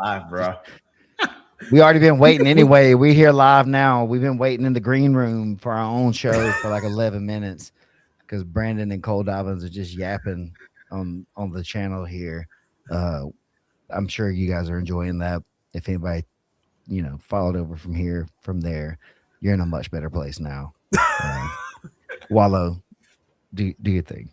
live, bro. We already been waiting anyway. We here live now. We've been waiting in the green room for our own show for like 11 minutes because Brandon and Cole Dobbins are just yapping on the channel here. Uh, I'm sure you guys are enjoying that. If anybody, followed over from there, you're in a much better place now. Uh, Wallow, do your thing.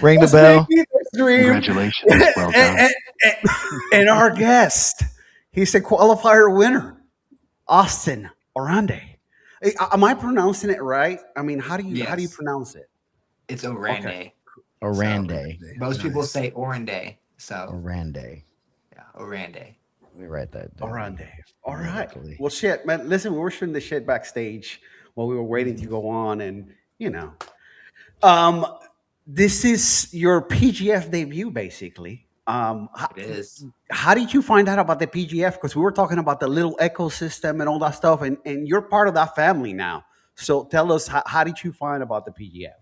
Ring the bell. Congratulations. Well done. And our guest, he's a qualifier winner, Austin Oranday. Am I pronouncing it right? I mean, how do you pronounce it? It's Oranday. Okay. Oranday. Most people say Oranday. So Oranday. Yeah, Oranday. Let me write that down. Oranday. All right. Well, shit, man. Listen, we were shooting the shit backstage while we were waiting to go on, and um, this is your PGF debut, basically. It is. How did you find out about the PGF? Because we were talking about the little ecosystem and all that stuff, and you're part of that family now. So tell us, how did you find about the PGF?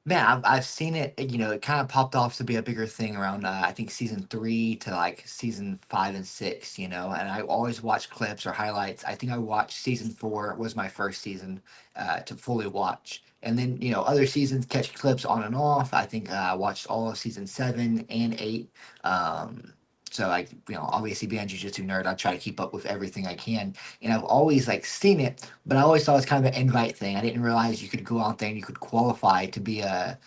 Man, I've seen it. It kind of popped off to be a bigger thing around I think season 3 to like season 5 and 6. And I always watch clips or highlights. I think I watched season 4 was my first season to fully watch, and then other seasons catch clips on and off. I think I watched all of season 7 and 8. So obviously being a jiu-jitsu nerd, I try to keep up with everything I can. And I've always seen it, but I always thought it was kind of an invite thing. I didn't realize you could go out there and you could qualify to be a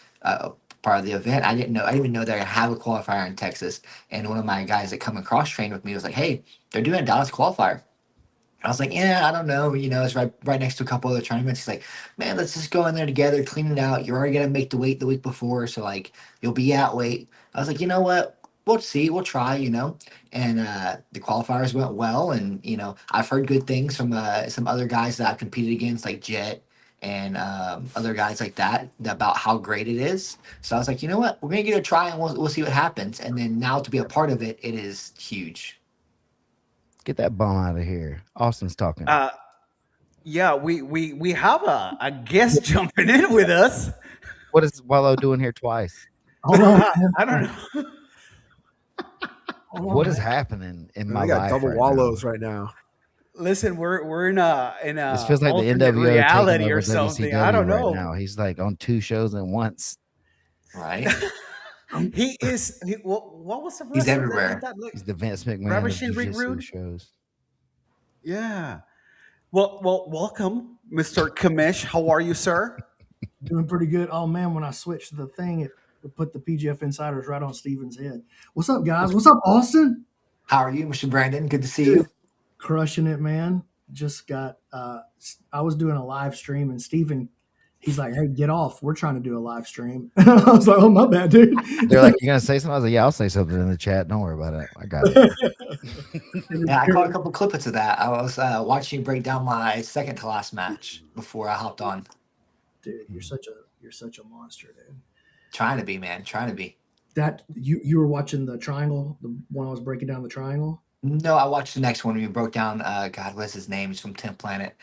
part of the event. I didn't even know they have a qualifier in Texas. And one of my guys that come across train with me was like, "Hey, they're doing a Dallas qualifier." I was like, "Yeah, I don't know. It's right next to a couple other tournaments." He's like, "Man, let's just go in there together, clean it out. You're already gonna make the weight the week before, so you'll be at weight." I was like, "You know what? We'll see. We'll try." And the qualifiers went well, and I've heard good things from some other guys that I've competed against, like Jet and other guys like that, about how great it is. So I was like, you know what? We're gonna give it a try, and we'll see what happens. And then now to be a part of it, it is huge. Get that bum out of here. Austin's talking. Yeah, we have a guest jumping in with us. What is Wallow doing here twice? Hold on, I don't know. What is happening in my life? I got double right wallows now? right now. Listen, we're in a This feels like the alternate NWO reality taking or over something. WCW I don't right know. now. He's on 2 shows at once. Right? He is. What was the? He's everywhere. He's the Vince McMahon of Ravishing Rick jiu-jitsu Rude? shows. Yeah. Well, welcome, Mr. Kamish. How are you, sir? Doing pretty good. Oh man, when I switched the thing, it put the PGF Insiders right on Steven's head. What's up, guys? What's up, Austin? How are you, Mr. Brandon? Good to see you. Crushing it, man. Just got I was doing a live stream, and Steven, he's like, "Hey, get off. We're trying to do a live stream." I was like, "Oh, my bad, dude." They're like, "You gonna say something?" I was like, "Yeah, I'll say something in the chat. Don't worry about it. I got it." Yeah, I caught a couple clips of that. I was watching you break down my second to last match before I hopped on. Dude, you're such a monster, dude. Trying to be, man. Trying to be. That you were watching the triangle, the one I was breaking down the triangle? No, I watched the next one. We broke down. God, what's his name? He's from 10th Planet.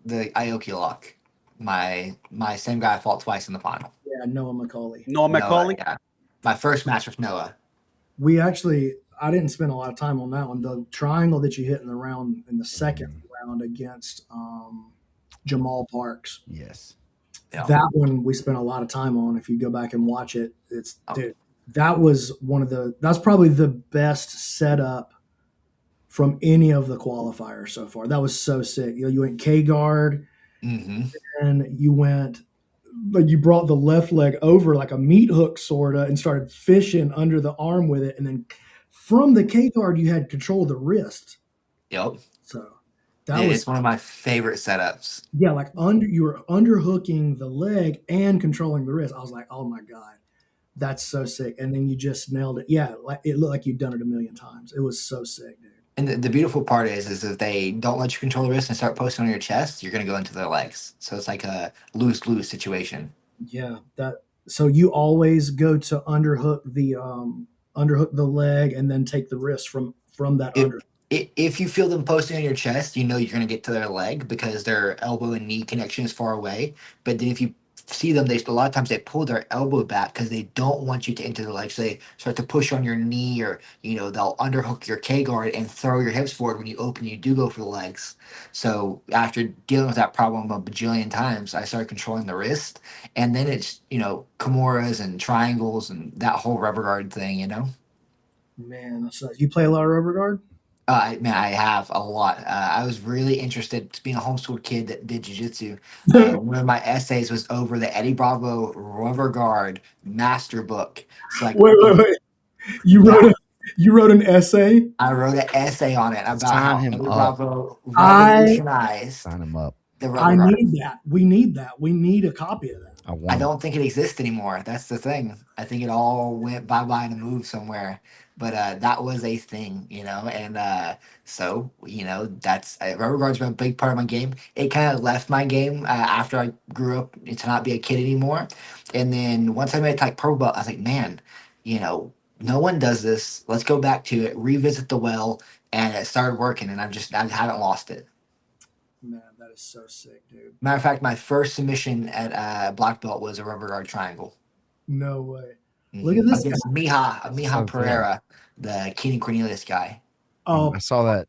The Aoki lock. My same guy I fought twice in the final. Yeah, Noah McCauley. Noah McCauley. Yeah. My first match with Noah. I didn't spend a lot of time on that one. The triangle that you hit in the second round against Jamal Parks. Yes. Yeah. That one we spent a lot of time on. If you go back and watch it, dude, that was that's probably the best setup from any of the qualifiers so far. That was so sick. You went K guard, and you went, like, you brought the left leg over like a meat hook sorta and started fishing under the arm with it, and then from the K guard you had control of the wrist. Yep. So it's one of my favorite setups. Yeah, you were underhooking the leg and controlling the wrist. I was like, oh my God, that's so sick. And then you just nailed it. Yeah, it looked like you'd done it a million times. It was so sick, dude. And the beautiful part is if they don't let you control the wrist and start posting on your chest, you're going to go into their legs. So it's like a lose-lose situation. Yeah, so you always go to underhook the leg and then take the wrist from that under. If you feel them posting on your chest, you're going to get to their leg because their elbow and knee connection is far away. But then if you see them, a lot of times they pull their elbow back because they don't want you to enter the leg. So they start to push on your knee, or they'll underhook your K guard and throw your hips forward when you open. You do go for the legs. So after dealing with that problem a bajillion times, I started controlling the wrist, and then it's Kimuras and triangles and that whole rubber guard thing. Man, that's nice. You play a lot of rubber guard? I have a lot. I was really interested, being a homeschooled kid that did jujitsu. One of my essays was over the Eddie Bravo Rubber Guard Master Book. It's like, wait. You wrote an essay? I wrote an essay on it about how Eddie Bravo revolutionized. Sign him up. The rubber guard. Need that. We need that. We need a copy of that. I don't think it exists anymore. That's the thing. I think it all went bye-bye in a move somewhere. But that was a thing, and so, that's rubber guard's been a big part of my game. It kind of left my game after I grew up to not be a kid anymore. And then once I made it like purple belt, I was like, man, no one does this. Let's go back to it, revisit the well, and it started working, and I haven't lost it. Man, that is so sick, dude. Matter of fact, my first submission at black belt was a rubber guard triangle. No way. Look at this. Against Miha Pereira, the Keenan Cornelius guy. Oh, I saw that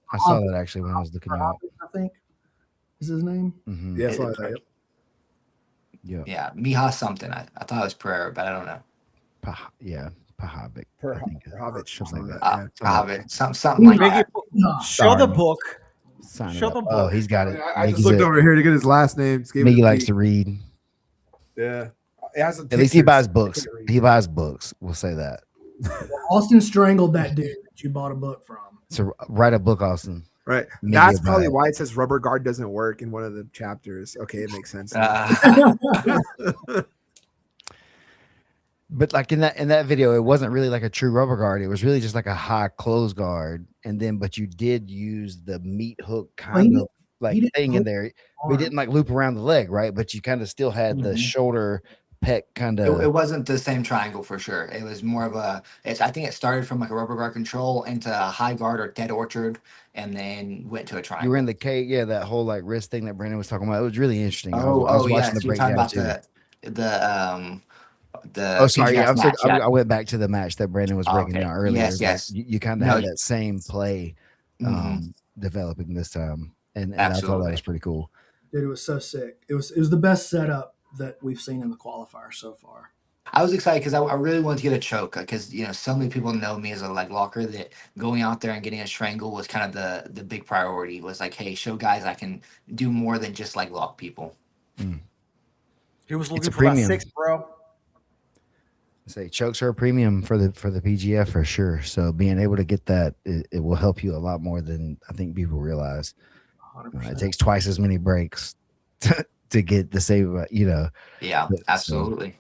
actually when I was looking out. I think is his name. Mm-hmm. Yeah, I saw that. Yeah, Miha something. I thought it was Pereira, but I don't know. Pahovic. Pahovic, something like that. Pahovic, something like that. Show the book. Show the book. Oh, he's got it. I just looked over here to get his last name. Miggy likes to read. Yeah. At least he buys books. He buys books. We'll say that. Austin strangled that dude that you bought a book from. So write a book, Austin. Right. That's probably why it says rubber guard doesn't work in one of the chapters. Okay, it makes sense. But like in that video, it wasn't really like a true rubber guard. It was really just like a high close guard. And then, but you did use the meat hook kind of like thing in there. We didn't like loop around the leg, right? But you kind of still had the shoulder pec kind of. It wasn't the same triangle for sure. It was more of I think it started from like a rubber guard control into a high guard or dead orchard, and then went to a triangle. You were in the K, that whole like wrist thing that Brandon was talking about. It was really interesting. I was watching the breakdown too. I went back to the match that Brandon was breaking down earlier. Yes. You kind of had that same play developing this time, and I thought that was pretty cool. Dude, it was so sick. It was the best setup that we've seen in the qualifier so far. I was excited because I really wanted to get a choke because so many people know me as a leg locker that going out there and getting a strangle was kind of the big priority. Was like, hey, show guys I can do more than just leg lock people. He was looking for about 6, bro. Say chokes are a premium for the PGF for sure. So being able to get that, it will help you a lot more than I think people realize. It takes twice as many breaks to get the save. Yeah, absolutely.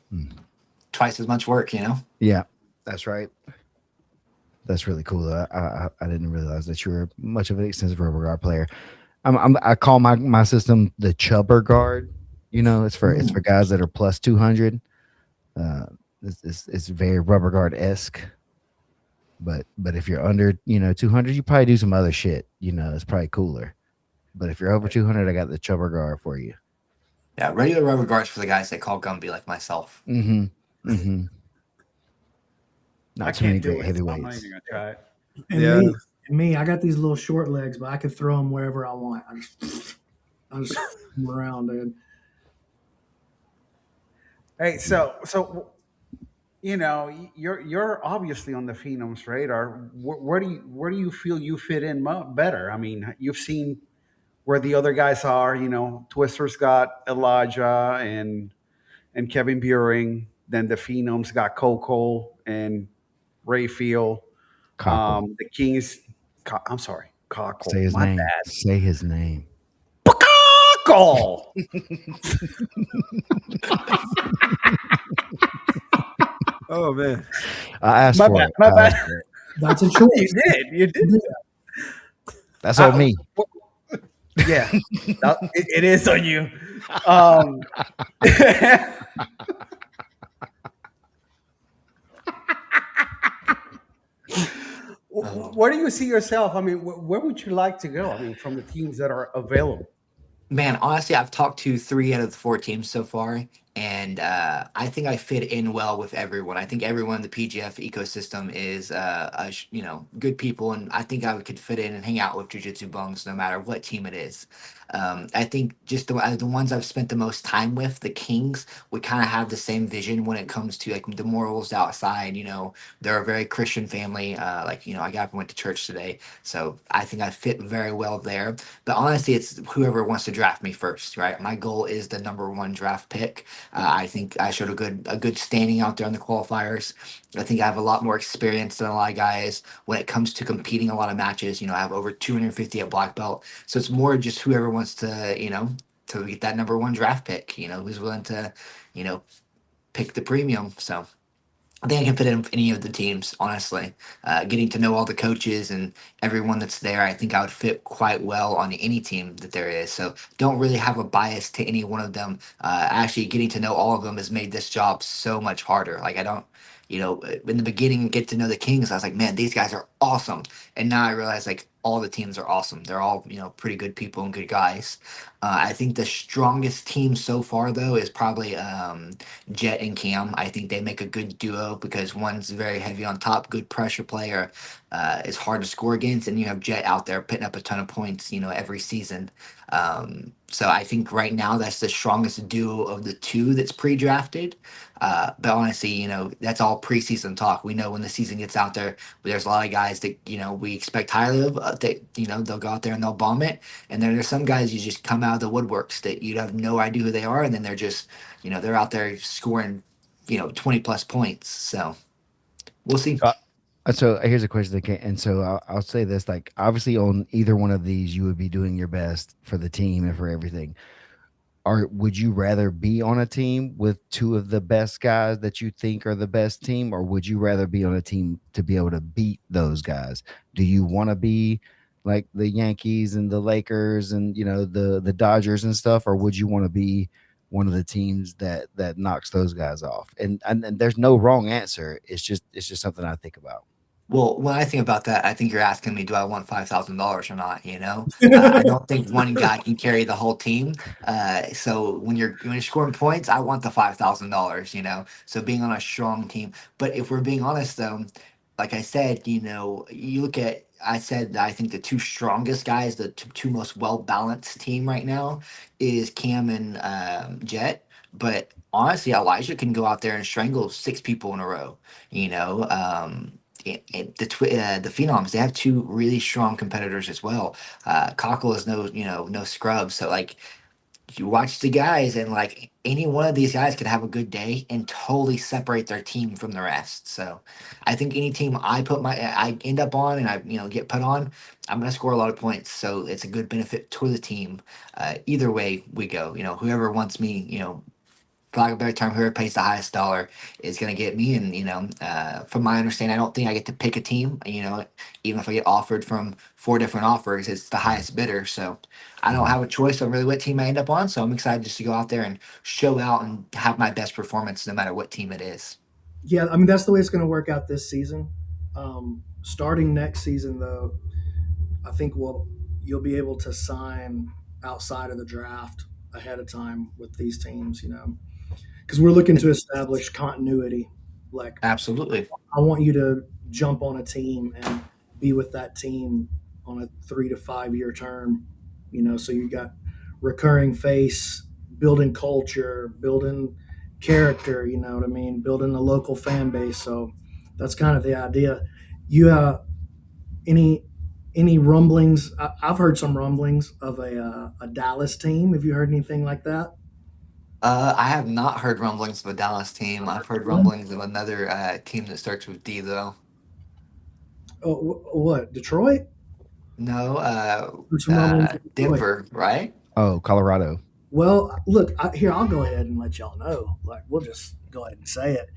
Twice as much work. Yeah, that's right. That's really cool. I didn't realize that you were much of an extensive rubber guard player. I call my system the chubber guard. It's for guys that are plus 200. It's very rubber guard esque, but if you're under 200, you probably do some other shit. It's probably cooler. But if you're over 200, I got the chubber guard for you. Yeah, regular rubber guards for the guys that call Gumby like myself. Not too many great heavyweights. I'm not even gonna try it. And me, I got these little short legs, but I could throw them wherever I want. I just them around, dude. Hey, so. You're obviously on the Phenoms radar. Where do you feel you fit in better? I mean, you've seen where the other guys are. Twister's got Elijah and Kevin Buring. Then the Phenoms got Coco and Rayfield. The Kings. I'm sorry, Cockle. Say his name. Bad. Say his name. Cockle. Oh man, I asked for it. My bad. That's a choice. You did. That's on me. Yeah, it is on you. Where do you see yourself? I mean, where would you like to go? I mean, from the teams that are available. Man, honestly, I've talked to 3 out of the 4 teams so far, and and I think I fit in well with everyone. I think everyone in the PGF ecosystem is, good people, and I think I could fit in and hang out with Jiu-Jitsu bums no matter what team it is. I think just the ones I've spent the most time with, the Kings, we kind of have the same vision when it comes to like the morals outside. They're a very Christian family. I got up and went to church today, so I think I fit very well there. But honestly, it's whoever wants to draft me first, right? My goal is the number one draft pick. I think I showed a good standing out there in the qualifiers. I think I have a lot more experience than a lot of guys when it comes to competing a lot of matches. I have over 250 at black belt, so it's more just whoever wants to, to get that number one draft pick. Who's willing to, you know, pick the premium. So I think I can fit in with any of the teams, honestly. Getting to know all the coaches and everyone that's there, I think I would fit quite well on any team that there is. So don't really have a bias to any one of them. Actually, getting to know all of them has made this job so much harder. Like I don't, in the beginning, get to know the Kings. I was like, man, these guys are awesome. And now I realize like all the teams are awesome. They're all, pretty good people and good guys. I think the strongest team so far, though, is probably Jet and Cam. I think they make a good duo because one's very heavy on top, good pressure player, is hard to score against, and you have Jet out there putting up a ton of points, every season. So I think right now that's the strongest duo of the two that's pre-drafted. But honestly, that's all preseason talk. We know when the season gets out there, there's a lot of guys that we expect highly of. They'll go out there and they'll bomb it. And then there's some guys you just come out of the woodworks that you have no idea who they are, and then they're just they're out there scoring 20 plus points. So we'll see. So here's a question that and so I'll say this, like obviously on either one of these you would be doing your best for the team and for everything. Or would you rather be on a team with two of the best guys that you think are the best team, or would you rather be on a team to be able to beat those guys? Do you want to be like the Yankees and the Lakers and the Dodgers and stuff, or would you want to be one of the teams that knocks those guys off? And there's no wrong answer. It's just something I think about. Well, when I think about that, I think you're asking me, do I want $5,000 or not? I don't think one guy can carry the whole team. So when you're scoring points, I want the $5,000. So being on a strong team. But if we're being honest, though, like I said, you look at. I said that I think the two strongest guys, the two most well balanced team right now, is Cam and Jet. But honestly, Elijah can go out there and strangle 6 people in a row. You know. The Phenoms, they have 2 really strong competitors as well. Cockle is no scrub. So like you watch the guys and like any one of these guys could have a good day and totally separate their team from the rest. So I think any team I end up on and I get put on, I'm gonna score a lot of points. So it's a good benefit to the team. Either way we go, whoever wants me, for lack of a better term, whoever pays the highest dollar is going to get me. And, from my understanding, I don't think I get to pick a team. Even if I get offered from 4 different offers, it's the highest bidder. So I don't have a choice on really what team I end up on. So I'm excited just to go out there and show out and have my best performance no matter what team it is. Yeah, I mean, that's the way it's going to work out this season. Starting next season, though, I think you'll be able to sign outside of the draft ahead of time with these teams, because we're looking to establish continuity. Like, absolutely, I want you to jump on a team and be with that team on a 3 to 5 year term. So you got recurring face, building culture, building character. You know what I mean? Building a local fan base. So that's kind of the idea. You any rumblings? I've heard some rumblings of a Dallas team. Have you heard anything like that? I have not heard rumblings of a Dallas team. I've heard rumblings of another team that starts with D, though. Oh, what? Detroit? No, Denver, right? Oh, Colorado. Well, look, I'll go ahead and let y'all know. Like, we'll just go ahead and say it.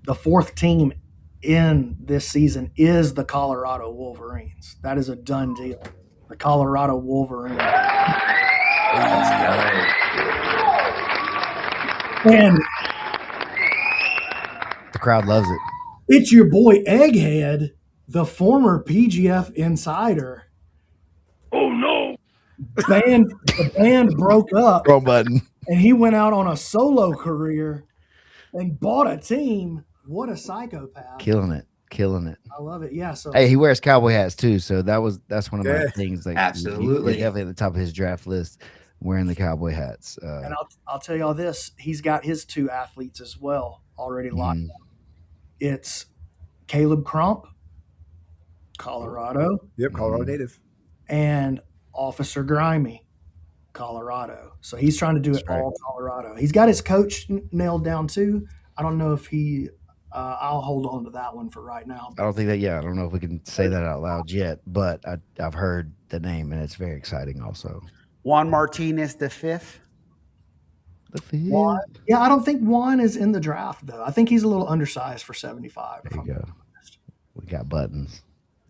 The 4th team in this season is the Colorado Wolverines. That is a done deal. The Colorado Wolverines. And the crowd loves it. It's your boy Egghead, the former PGF Insider. Oh no! The band broke up. Wrong button. And he went out on a solo career. and bought a team. What a psychopath! Killing it. I love it. Yeah. So Hey, he wears cowboy hats too, so that's one of my Yeah. things. Like, Absolutely. definitely at the top of his draft list, wearing the cowboy hats. and I'll tell y'all this: he's got his 2 athletes as well already locked. Mhm. It's Caleb Crump, Colorado, Yep, Colorado Mhm. native. and Officer Grimy, Colorado. So he's trying to do That's it right. all Colorado. He's got his coach nailed down too. I don't know if he. I'll hold on to that one for right now. I don't think that. Yeah, I don't know if we can say that out loud yet, but I've heard the name and it's very exciting. Also, Juan Martinez the fifth. the field. Juan, yeah, I don't think Juan is in the draft though. I think he's a little undersized for 75. There you go. We got buttons.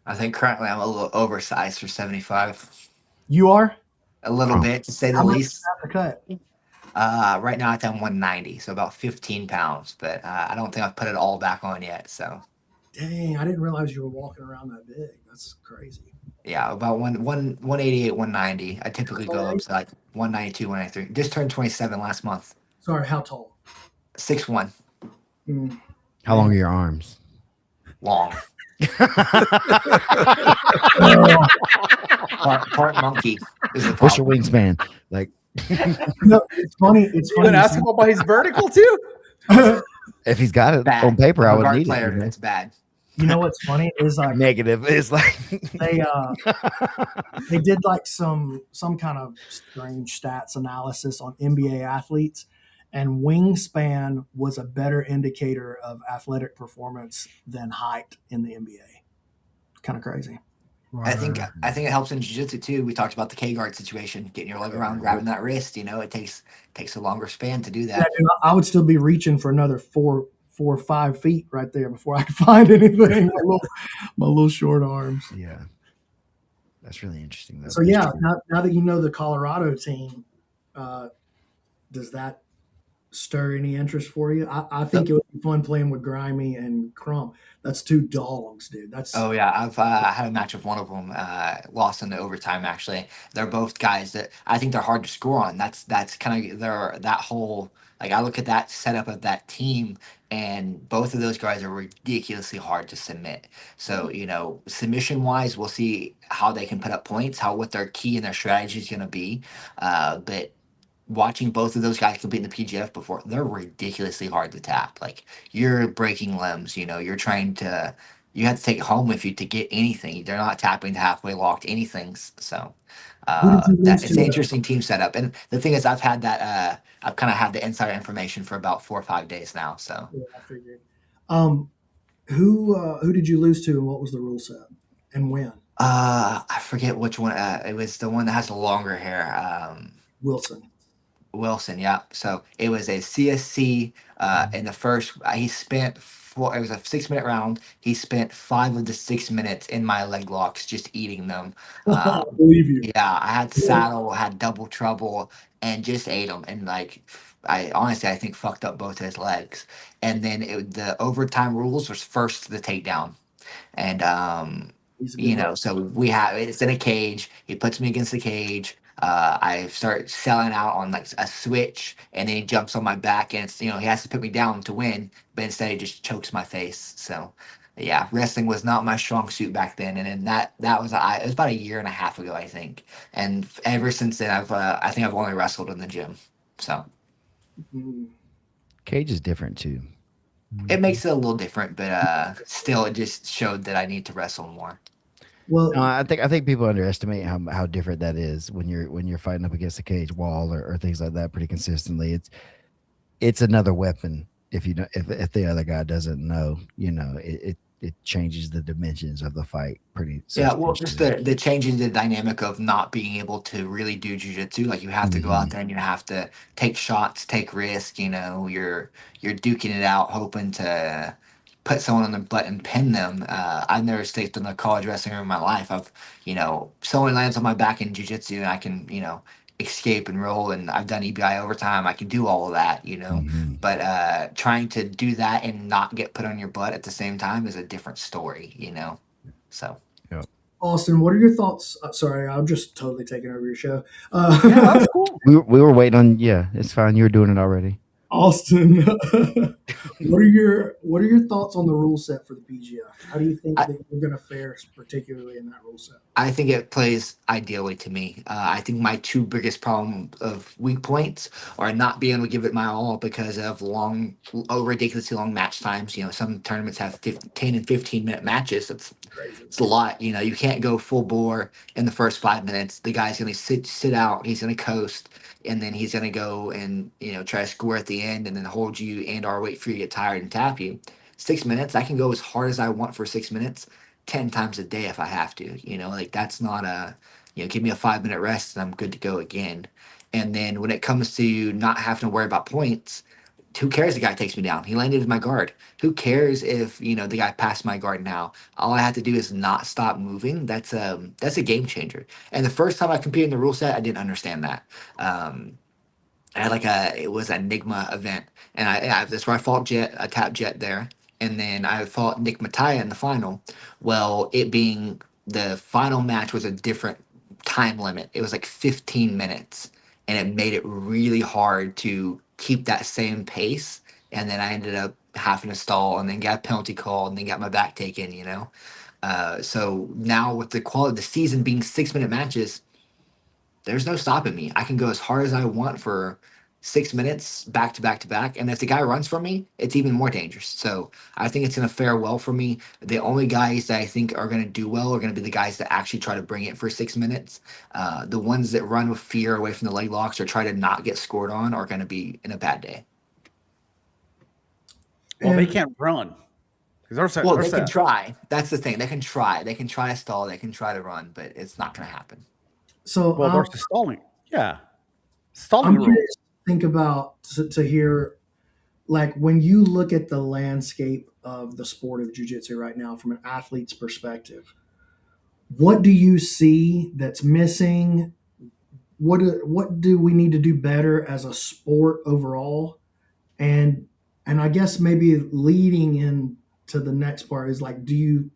I think currently I'm a little oversized for 75. You are? A little bit, to say the How much least. is that to cut? Right now it's at 190, so about 15 pounds. But I don't think I've put it all back on yet. So Dang, I didn't realize you were walking around that big. That's crazy. yeah, about 188, 190. I typically go up to like 192, 193. Just turned 27 last month. Sorry, how tall? 6'1", Mm. How long are your arms? long. Part monkey is the What's your problem. wingspan? Like, No, it's funny. It's You funny. gonna ask him about his vertical too? if he's got it Bad. on paper, I I'm a would guard need player, it. it's bad. You know what's funny is like Negative. It's like they did like some kind of strange stats analysis on NBA athletes, and wingspan was a better indicator of athletic performance than height in the NBA. Kind of crazy. I think it helps in jiu-jitsu too. We talked about the K guard situation, getting your leg around, grabbing that wrist. It takes a longer span to do Yeah, that. dude, I would still be reaching for another 4 or 5 feet right there before I could find anything. My little short arms. yeah. That's really interesting. Though. So yeah, now that you know the Colorado team, does that stir any interest for you? I think it would be fun playing with Grimy and Crump. That's 2 dogs, dude. That's Oh yeah, I've had a match with one of them, lost in the overtime. Actually, they're both guys that I think they're hard to score on. That's kind of that whole, like, I look at that setup of that team, and both of those guys are ridiculously hard to submit. So submission wise, we'll see how they can put up points, what their key and their strategy is going to be. But watching both of those guys compete in the PGF before, they're ridiculously hard to tap. Like, you're breaking limbs. You're trying to. You have to take it home with you to get anything. They're not tapping to halfway locked anything. So Who did you lose it's to? an interesting team setup. And the thing is, I've had that. I've kind of had the insider information for about 4 or 5 days now. So Yeah, I figured. Who did you lose to, and what was the rule set, and when? I forget which one. It was the one that has the longer hair. Wilson. Yeah. So it was a CSC in the first. He spent 4. It was a 6-minute round. He spent 5 of the 6 minutes in my leg locks, just eating them. I believe you. Yeah, I had saddle, had double trouble, and just ate them. And like, I think fucked up both his legs. And then the overtime rules was first to the takedown. And He's a good player. so it's in a cage. He puts me against the cage. I start selling out on like a switch, and then he jumps on my back, and he has to put me down to win, but instead he just chokes my face. So yeah, wrestling was not my strong suit back then, and then that was it was about a year and a half ago, I think, and ever since then I think I've only wrestled in the gym. So Mm. Cage is different too. it makes it a little different, but still, it just showed that I need to wrestle more. Well, No, I think people underestimate how different that is when you're fighting up against a cage wall or things like that pretty consistently. It's another weapon. If you don't, if the other guy doesn't know, it changes the dimensions of the fight pretty. Yeah, well, just the changing the dynamic of not being able to really do jujitsu. Like, you have to go out there and you have to take shots, take risks. You're duking it out, hoping to put someone on their butt and pin them. I've never stepped in a college wrestling room in my life. Someone lands on my back in jujitsu and I can, escape and roll, and I've done EBI overtime. I can do all of that, but trying to do that and not get put on your butt at the same time is a different story, so. Austin, what are your thoughts? Sorry, I'm just totally taking over your show. Yeah, that's cool. We were waiting on. Yeah, it's fine. You were doing it already. Austin, what are your thoughts on the rule set for the PGF? How do you think I, that you're going to fare, particularly in that rule set? I think it plays ideally to me. I think my two biggest problem of weak points are not being able to give it my all because of ridiculously long match times. You know, some tournaments have 10 and 15-minute matches. Crazy. It's a lot. You know, you can't go full bore in the first 5 minutes. The guy's going to sit out. He's going to coast, and then he's going to go and try to score at the end, and then hold you and/or wait for you to get tired and tap you. 6 minutes, I can go as hard as I want for 6 minutes 10 times a day if I have to. Like that's not give me a 5-minute rest and I'm good to go again. And then when it comes to not having to worry about points, who cares? The guy takes me down. He landed in my guard. Who cares if the guy passed my guard now? All I have to do is not stop moving. That's a game changer. And the first time I competed in the rule set, I didn't understand that. I had it was an Enigma event, and that's where I fought Jet. I tapped Jet there, and then I fought Nick Mattia in the final. Well, it being the final match was a different time limit. It was like 15 minutes, and it made it really hard to keep that same pace. And then I ended up having to stall, and then got a penalty call, and then got my back taken. So now with the quality of the season being 6-minute matches, there's no stopping me. I can go as hard as I want for 6 minutes back to back to back. And if the guy runs from me, it's even more dangerous. So I think it's going to fare well for me. The only guys that I think are going to do well are going to be the guys that actually try to bring it for 6 minutes. The ones that run with fear away from the leg locks or try to not get scored on are going to be in a bad day. Well, they can't run. They can try. That's the thing. They can try. They can try to stall. They can try to run, but it's not going to happen. So there's the stalling. Yeah. I'm curious to think about to hear, like, when you look at the landscape of the sport of jiu-jitsu right now from an athlete's perspective, what do you see that's missing? What do we need to do better as a sport overall? And I guess maybe leading into the next part is like, do you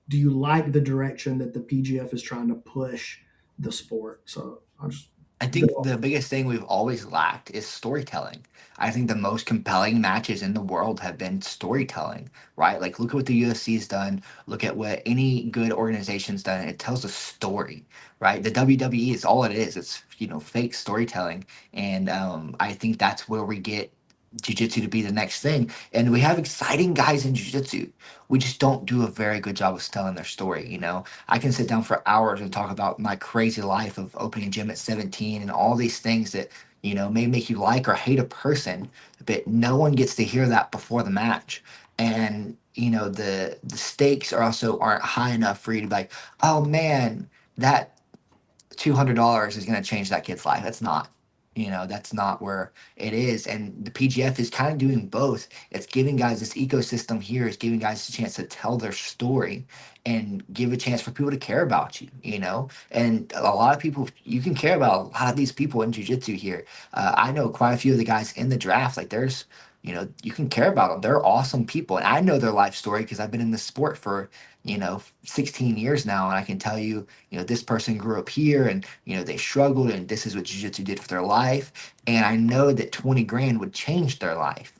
like the direction that the PGF is trying to push the sport? So I think the biggest thing we've always lacked is storytelling. I think the most compelling matches in the world have been storytelling, right? Like, look at what the UFC's done. Look at what any good organization's done. It tells a story, right? The WWE is all it is. It's, fake storytelling. And I think that's where we get jiu-jitsu to be the next thing. And we have exciting guys in jiu-jitsu. We just don't do a very good job of telling their story. I can sit down for hours and talk about my crazy life of opening a gym at 17 and all these things that, may make you like or hate a person, but no one gets to hear that before the match. And, the stakes aren't high enough for you to be like, oh man, that $200 is going to change that kid's life. That's not. That's not where it is. And the PGF is kind of doing both. It's giving guys this ecosystem here, is giving guys a chance to tell their story and give a chance for people to care about you. And a lot of people, you can care about a lot of these people in jiu-jitsu here. I know quite a few of the guys in the draft. Like, there's, you can care about them. They're awesome people. And I know their life story because I've been in this sport for, 16 years now. And I can tell you, this person grew up here and, they struggled and this is what jiu-jitsu did for their life. And I know that 20 grand would change their life.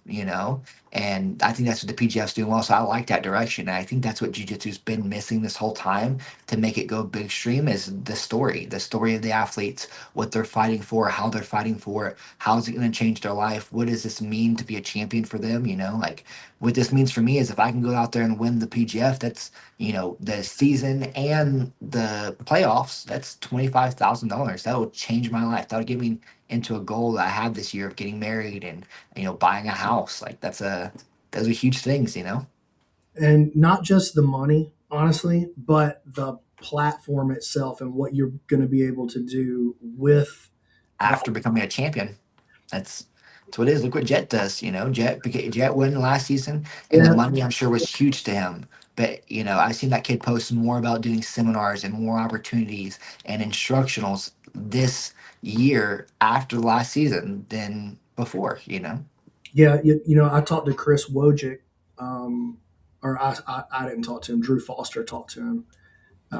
And I think that's what the PGF's doing well. So I like that direction. And I think that's what jiu-jitsu's been missing this whole time to make it go big stream is the story of the athletes, what they're fighting for, how they're fighting for it, how is it going to change their life? What does this mean to be a champion for them? Like, what this means for me is if I can go out there and win the PGF, that's, the season and the playoffs, that's $25,000. That will change my life. That would get me into a goal that I have this year of getting married and, buying a house. Like, those are huge things. And not just the money, honestly, but the platform itself and what you're going to be able to do with after becoming a champion. That's what it is. Look what Jet does. Jet won last season, and the money I'm sure was huge to him. But I've seen that kid post more about doing seminars and more opportunities and instructionals this year after last season than before. Yeah, I talked to Chris Wojcik, or I didn't talk to him. Drew Foster talked to him.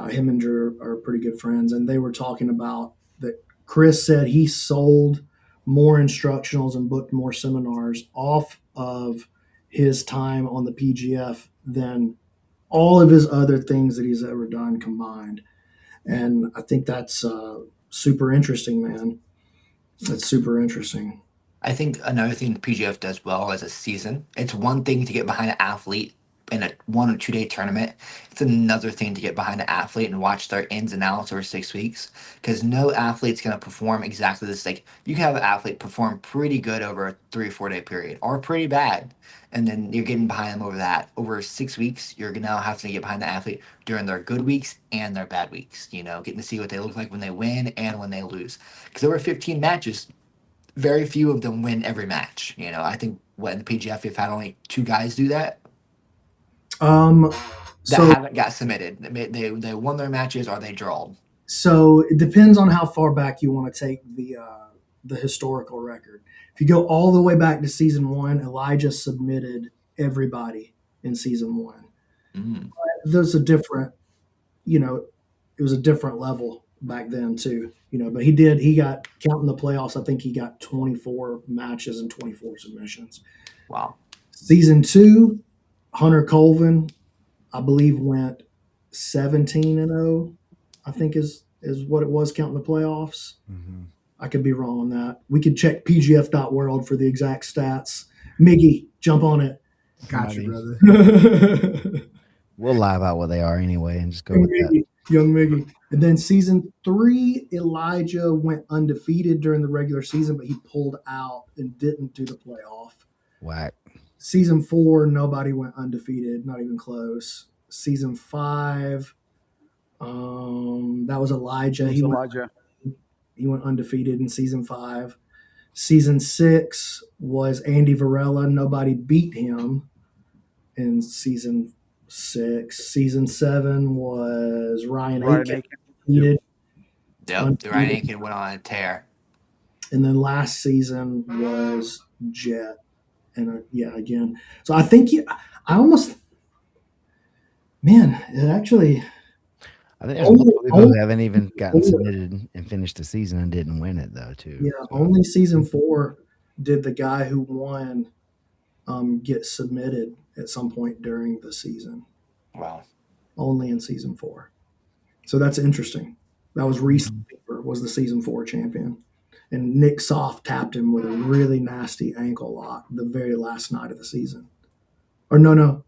Him and Drew are pretty good friends, and they were talking about that. Chris said he sold more instructionals and booked more seminars off of his time on the PGF than all of his other things that he's ever done combined. And I think that's super interesting, man. That's super interesting. I think another thing the PGF does well as a season, it's one thing to get behind an athlete in a 1 or 2 day tournament. It's another thing to get behind an athlete and watch their ins and outs over 6 weeks. Because no athlete's going to perform exactly this. Like, you can have an athlete perform pretty good over a 3 or 4 day period, or pretty bad. And then you're getting behind them over that. Over 6 weeks, you're now having to get behind the athlete during their good weeks and their bad weeks. Getting to see what they look like when they win and when they lose. Because over 15 matches, very few of them win every match. I think in the PGF, we've had only 2 guys do that Um, that so haven't got submitted. They won their matches or they drawed. so it depends on how far back you want to take the historical record. If you go all the way back to season 1, Elijah submitted everybody in season 1. Mm. There's a different, it was a different level back then too, but he got, counting the playoffs, I think he got 24 matches and 24 submissions. Wow. Season 2, Hunter Colvin, I believe, went 17-0, I think is what it was, counting the playoffs. Mm-hmm. I could be wrong on that. We could check pgf.world for the exact stats. Miggy, jump on it. Gotcha, brother. We'll lie about what they are anyway and just go with that. Young Miggy. And then season 3, Elijah went undefeated during the regular season, but he pulled out and didn't do the playoff. Whack. Season 4, nobody went undefeated, not even close. Season 5, that was Elijah. He went undefeated in season 5. Season 6 was Andy Varela. Nobody beat him in season 6. Season 7 was Ryan Aiken. Yep, Ryan Aiken went on a tear. And then last season was Jet. And again. So I think I think there's multiple people who haven't even gotten submitted and finished the season and didn't win it though, too. Yeah, so. Only season 4 did the guy who won get submitted at some point during the season. Wow. Only in season 4. So that's interesting. That was Reese Paper was the season 4 champion. And Nick Soft tapped him with a really nasty ankle lock the very last night of the season. Or no.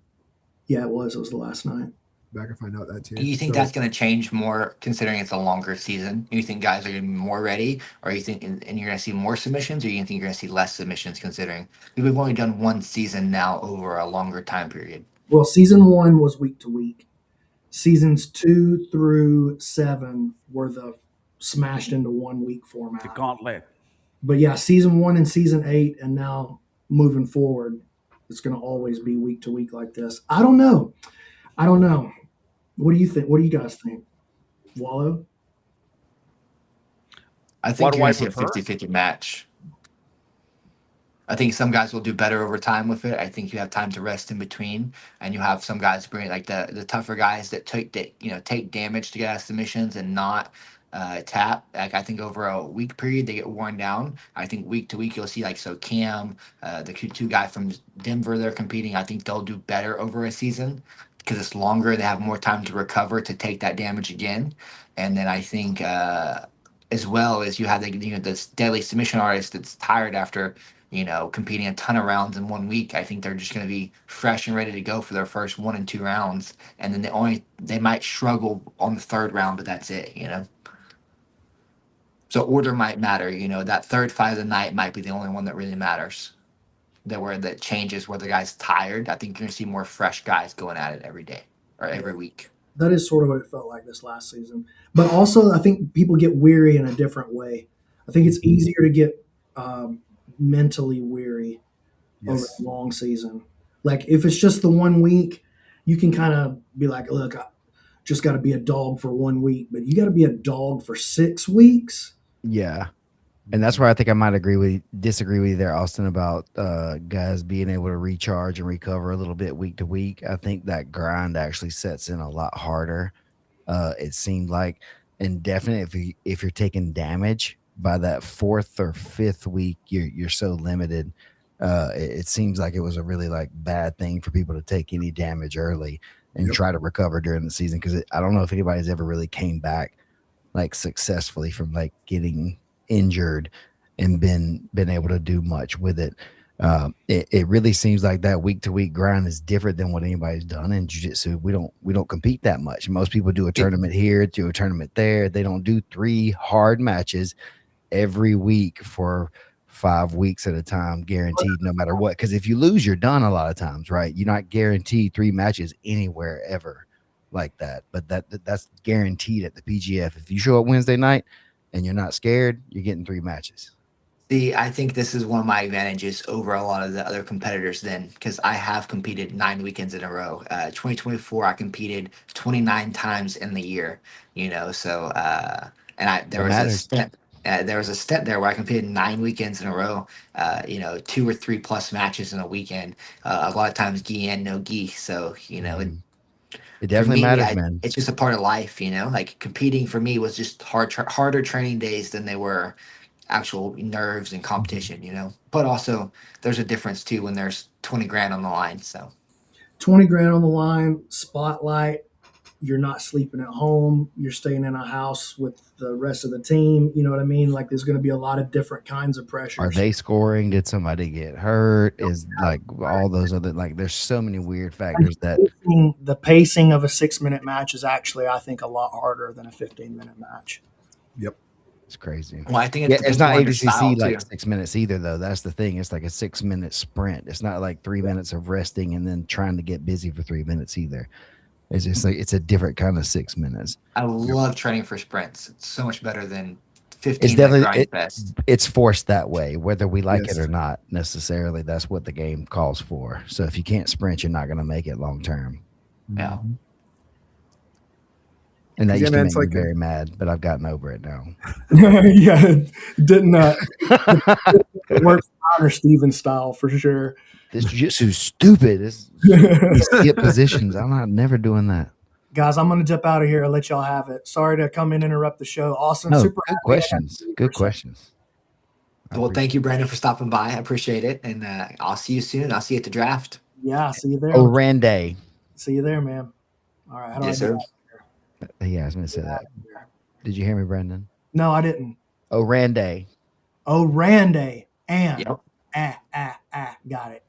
Yeah, it was the last night. Back if I know that too. You think that's going to change more considering it's a longer season? You think guys are going to be more ready, or you think and you're going to see more submissions, or you think you're going to see less submissions considering we've only done one season now over a longer time period? Well, season 1 was week to week. Seasons 2 through 7 were the smashed into 1 week format. The gauntlet. But yeah, season 1 and season 8, and now moving forward, it's going to always be week to week like this. I don't know. What do you think? What do you guys think? Wallow? I think you're going to see a 50-50 match. I think some guys will do better over time with it. I think you have time to rest in between, and you have some guys bring like the tougher guys that take damage to get out of submissions and not tap. Like I think over a week period they get worn down. I think week to week you'll see Cam, the two guy from Denver they're competing. I think they'll do better over a season because it's longer. They have more time to recover to take that damage again, and then I think as well as you have this deadly submission artist that's tired after competing a ton of rounds in 1 week. I think they're just going to be fresh and ready to go for their first 1 and 2 rounds, and then they might struggle on the 3rd round, but that's it. So order might matter. That 3rd fight of the night might be the only one that really matters. That changes where the guy's tired. I think you're going to see more fresh guys going at it every day or every week. That is sort of what it felt like this last season. But also, I think people get weary in a different way. I think it's easier to get mentally weary over a long season. Like if it's just the 1 week, you can kind of be like, look, I just got to be a dog for 1 week, but you got to be a dog for 6 weeks. Yeah. And that's where I think I might disagree with you there, Austin, about guys being able to recharge and recover a little bit week to week. I think that grind actually sets in a lot harder. It seemed like, and definitely if you're taking damage by that 4th or 5th week, you're so limited. It seems like it was a really like bad thing for people to take any damage early and try to recover during the season, because I don't know if anybody's ever really came back like successfully from like getting injured and been able to do much with it. It really seems like that week to week grind is different than what anybody's done in jiu-jitsu. We don't compete that much. Most people do a tournament here, do a tournament there. They don't do 3 hard matches every week for 5 weeks at a time, guaranteed, no matter what. Because if you lose, you're done a lot of times, right? You're not guaranteed 3 matches anywhere ever like that. But that's guaranteed at the PGF. If you show up Wednesday night and you're not scared, you're getting 3 matches. See, I think this is one of my advantages over a lot of the other competitors then, because I have competed 9 weekends in a row. 2024, I competed 29 times in the year, so there was a stint. There was a stint there where I competed 9 weekends in a row, 2 or 3 plus matches in a weekend. A lot of times gi and no gi. So, it definitely matters, man. It's just a part of life, like competing for me was just harder training days than they were actual nerves and competition, but also there's a difference too when there's 20 grand on the line. So 20 grand on the line, spotlight, you're not sleeping at home, you're staying in a house with the rest of the team. You know what I mean? Like there's going to be a lot of different kinds of pressures. Are they scoring? Did somebody get hurt? Is like all those other, like there's so many weird factors that the pacing of a 6-minute match is actually, I think, a lot harder than a 15-minute match. Yep. It's crazy. Well, I think it's not ADCC like 6 minutes either, though. That's the thing. It's like a 6-minute sprint. It's not like 3 minutes of resting and then trying to get busy for 3 minutes either. It's just like it's a different kind of 6 minutes. I love training for sprints. It's so much better than 15. It's definitely it's forced that way, whether we like it or not. Necessarily, that's what the game calls for. So if you can't sprint, you're not going to make it long term. Yeah. And that used to make me very mad, but I've gotten over it now. Yeah, it didn't work Connor Stevens style for sure. This jiu-jitsu's stupid. It's skip positions. I'm never doing that. Guys, I'm going to dip out of here and let y'all have it. Sorry to come in and interrupt the show. Austin, super good questions. Good questions. Well, thank you, Brandon, for stopping by. I appreciate it. And I'll see you soon. I'll see you at the draft. Yeah, see you there. Oranday. See you there, man. All right. Yes, sir. He asked me to say that. Did you hear me, Brandon? No, I didn't. Oranday. Oranday. And. Yep. Got it.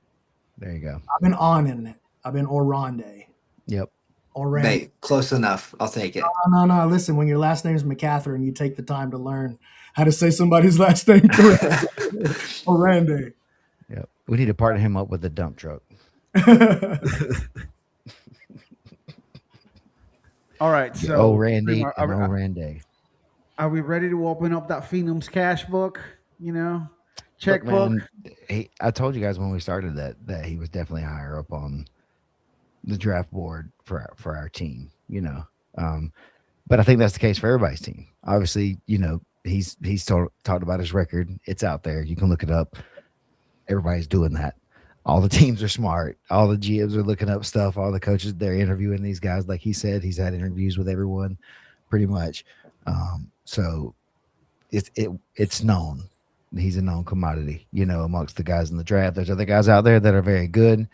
There you go. I've been on in it. I've been Oranday. Yep. Oranday. Hey, close enough. I'll take it. No. Listen, when your last name is McCatherine, you take the time to learn how to say somebody's last name correctly. Oranday. Yep. We need to partner him up with the dump truck. All right, so Randy and Oranday. Are we ready to open up that Phenom's cash book? Checkbook. I told you guys when we started that he was definitely higher up on the draft board for our team. But I think that's the case for everybody's team. Obviously, he's talked about his record. It's out there. You can look it up. Everybody's doing that. All the teams are smart. All the GMs are looking up stuff. All the coaches, they're interviewing these guys. Like he said, he's had interviews with everyone pretty much. So it's known. He's a known commodity, amongst the guys in the draft. There's other guys out there that are very good,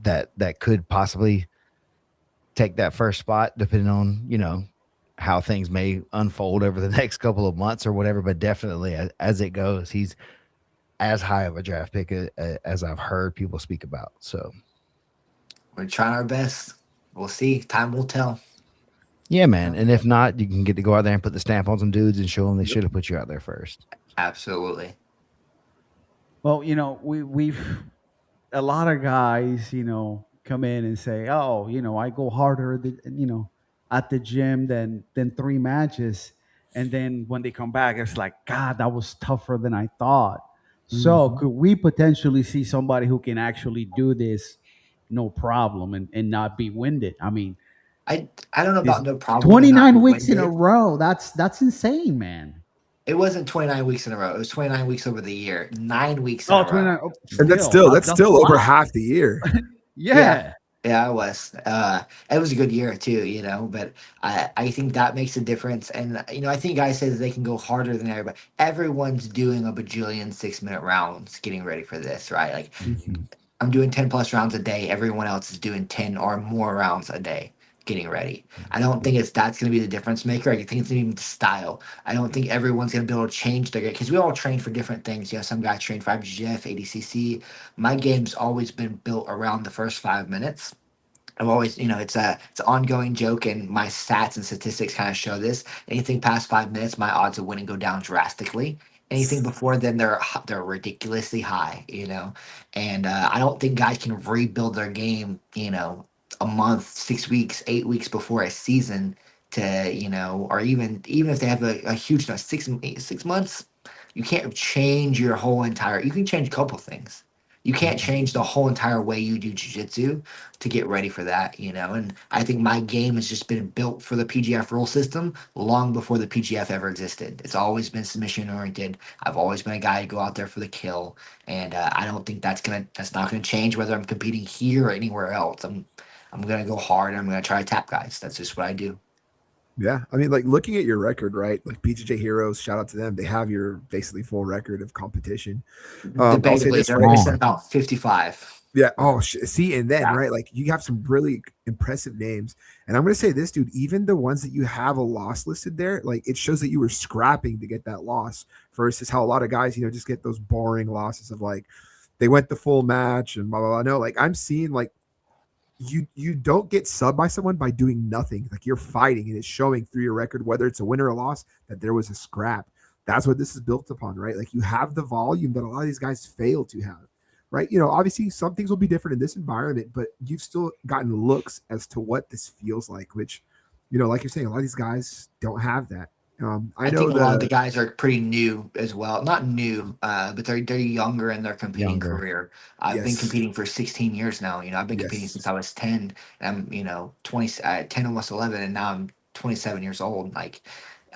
that could possibly take that first spot, depending on, how things may unfold over the next couple of months or whatever. But definitely as it goes, he's as high of a draft pick as I've heard people speak about. So we're trying our best. We'll see. Time will tell. Yeah, man. And if not, you can get to go out there and put the stamp on some dudes and show them they should have put you out there first. Absolutely. Well, we've a lot of guys, come in and say, "Oh, I go harder, at the gym than 3 matches," and then when they come back, it's like, God, that was tougher than I thought. So could we potentially see somebody who can actually do this no problem and not be winded? I mean, I don't know about no problem. 29 weeks in a row. That's insane, man. It wasn't 29 weeks in a row. It was 29 weeks over the year. 9 weeks in a row. And that's still over half the year. Yeah. Yeah, I was. It was a good year too, but I think that makes a difference. And, I think guys say that they can go harder than everybody. Everyone's doing a bajillion 6-minute rounds getting ready for this, right? Like, Mhm. I'm doing 10 plus rounds a day. Everyone else is doing 10 or more rounds a day getting ready. I don't think that's going to be the difference maker. I think it's even the style. I don't think everyone's going to be able to change their game because we all train for different things. Some guys train for IBGF, ADCC. My game's always been built around the first 5 minutes. I've always, it's an ongoing joke, and my stats and statistics kind of show this. Anything past 5 minutes, my odds of winning go down drastically. Anything before then, they're ridiculously high, And I don't think guys can rebuild their game, a month, 6 weeks, 8 weeks before a season to, or even if they have a huge 6 months, you can't change your whole entire. You can change a couple things. You can't change the whole entire way you do jujitsu to get ready for that, And I think my game has just been built for the PGF rule system long before the PGF ever existed. It's always been submission oriented. I've always been a guy to go out there for the kill, and I don't think that's not gonna change whether I'm competing here or anywhere else. I'm gonna go hard. And I'm gonna try to tap guys. That's just what I do. Yeah, I mean, like looking at your record, right? Like BJJ Heroes, shout out to them. They have your basically full record of competition. I'll say Debatably, this, they're right? racing about 55. Yeah. Oh, see, and then Yeah. right, like you have some really impressive names. And I'm gonna say this, dude. Even the ones that you have a loss listed there, like it shows that you were scrapping to get that loss versus how a lot of guys, just get those boring losses of like they went the full match and blah blah blah. No, like I'm seeing like you don't get subbed by someone by doing nothing. Like you're fighting and it's showing through your record, whether it's a win or a loss, that there was a scrap. That's what this is built upon, right? Like you have the volume that a lot of these guys fail to have, right? Obviously some things will be different in this environment, but you've still gotten looks as to what this feels like, which, like you're saying, a lot of these guys don't have that. I I know think a lot of the guys are pretty new as well. Not new, but they're younger in their competing Younger. career. I've been yes, competing for 16 years now. I've been competing yes, since I was 10. And I'm 20, 10, almost 11, and now I'm 27 years old. Like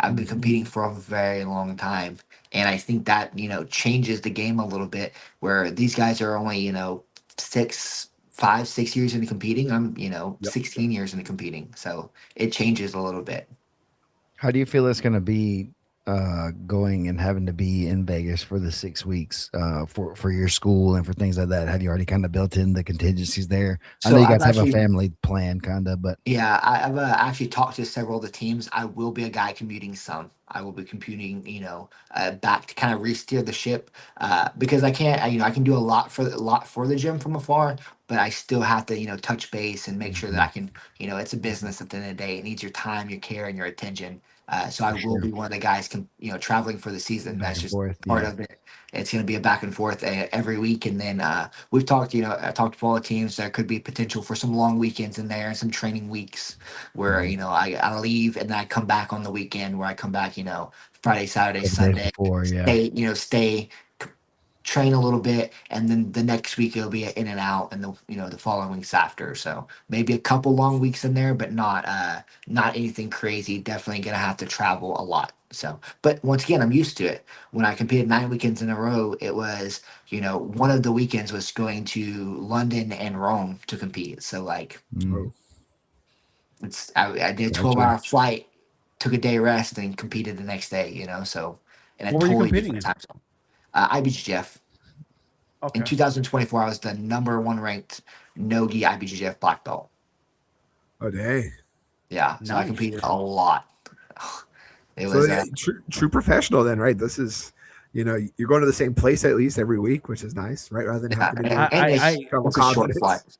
I've been mhm, competing for a very long time, and I think that changes the game a little bit. Where these guys are only 5, 6 years into competing. I'm yep. 16 years into competing, so it changes a little bit. How do you feel it's going to be going and having to be in Vegas for the 6 weeks for your school and for things like that? Have you already kind of built in the contingencies there? I know So you I've guys have a actually family plan, kind of, but Yeah, I've actually talked to several of the teams. I will be a guy commuting some. I will be commuting, back to kind of re-steer the ship, because I can't. I can do a lot for the gym from afar, but I still have to, touch base and make sure that I Mhm. can. It's a business at the end of the day. It needs your time, your care, and your attention. So I For will sure, be one of the guys, traveling for the season. back That's and just forth, part yeah. of it. It's going to be a back and forth every week, and then we've talked. I talked to all the teams. There could be potential for some long weekends in there and some training weeks where Mhm. I leave and then I come back on the weekend where I come back Friday, Saturday, Couple days Sunday, before, yeah. stay, train a little bit, and then the next week it'll be in and out, and the following weeks after. So maybe a couple long weeks in there, but not anything crazy. Definitely gonna have to travel a lot. So, but once again, I'm used to it. When I competed 9 weekends in a row, it was one of the weekends was going to London and Rome to compete. So like Mm, Oh, I did a 12 gotcha. hour flight, took a day rest, and competed the next day, so in a What were you totally competing different in? time zone. IBGF. In Okay, 2024, I was the number one ranked Nogi IBGF black belt. oh, dang. Yeah, so I nice. competed a lot. It So was yeah, true professional then, right? This is, you're going to the same place at least every week, which is nice, right? Rather than yeah, having to and, do and I travel it's a short flight. continents.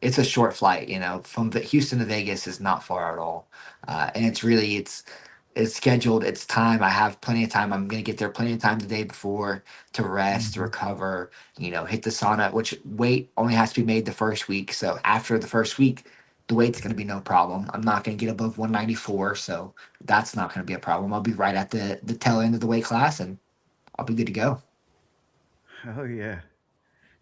It's a short flight, from Houston to Vegas is not far at all, and it's scheduled. It's time. I have plenty of time. I'm gonna get there plenty of time the day before to rest, to Mhm. recover. Hit the sauna. Which weight only has to be made the first week. So after the first week, the weight's gonna be no problem. I'm not gonna get above 194, so that's not gonna be a problem. I'll be right at the tail end of the weight class, and I'll be good to go. oh yeah.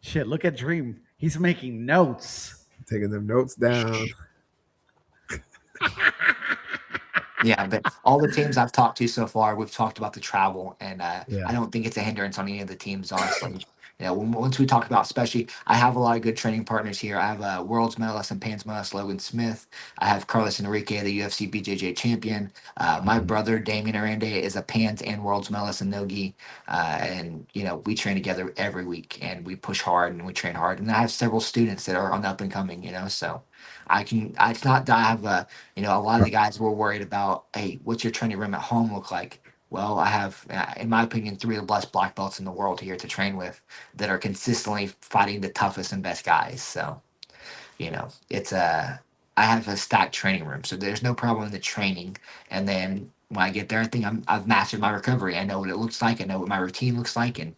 Shit, look at Dream. He's making notes. Taking them notes down. Yeah, but all the teams I've talked to so far, we've talked about the travel, and Yeah. I don't think it's a hindrance on any of the teams, honestly. Once we talk about, especially, I have a lot of good training partners here. I have a world's medalist and pans medalist, Logan Smith. I have Carlos Enrique, the UFC BJJ champion. My brother, Damian Oranday, is a pans and world's medalist in Nogi. And, we train together every week and we push hard and we train hard. And I have several students that are on the up and coming, so it's not that I have a lot of the guys were worried about, hey, what's your training room at home look like? Well, I have, in my opinion, 3 of the best black belts in the world here to train with that are consistently fighting the toughest and best guys. So, it's I have a stacked training room, so there's no problem in the training. And then when I get there, I think I've mastered my recovery. I know what it looks like. I know what my routine looks like, and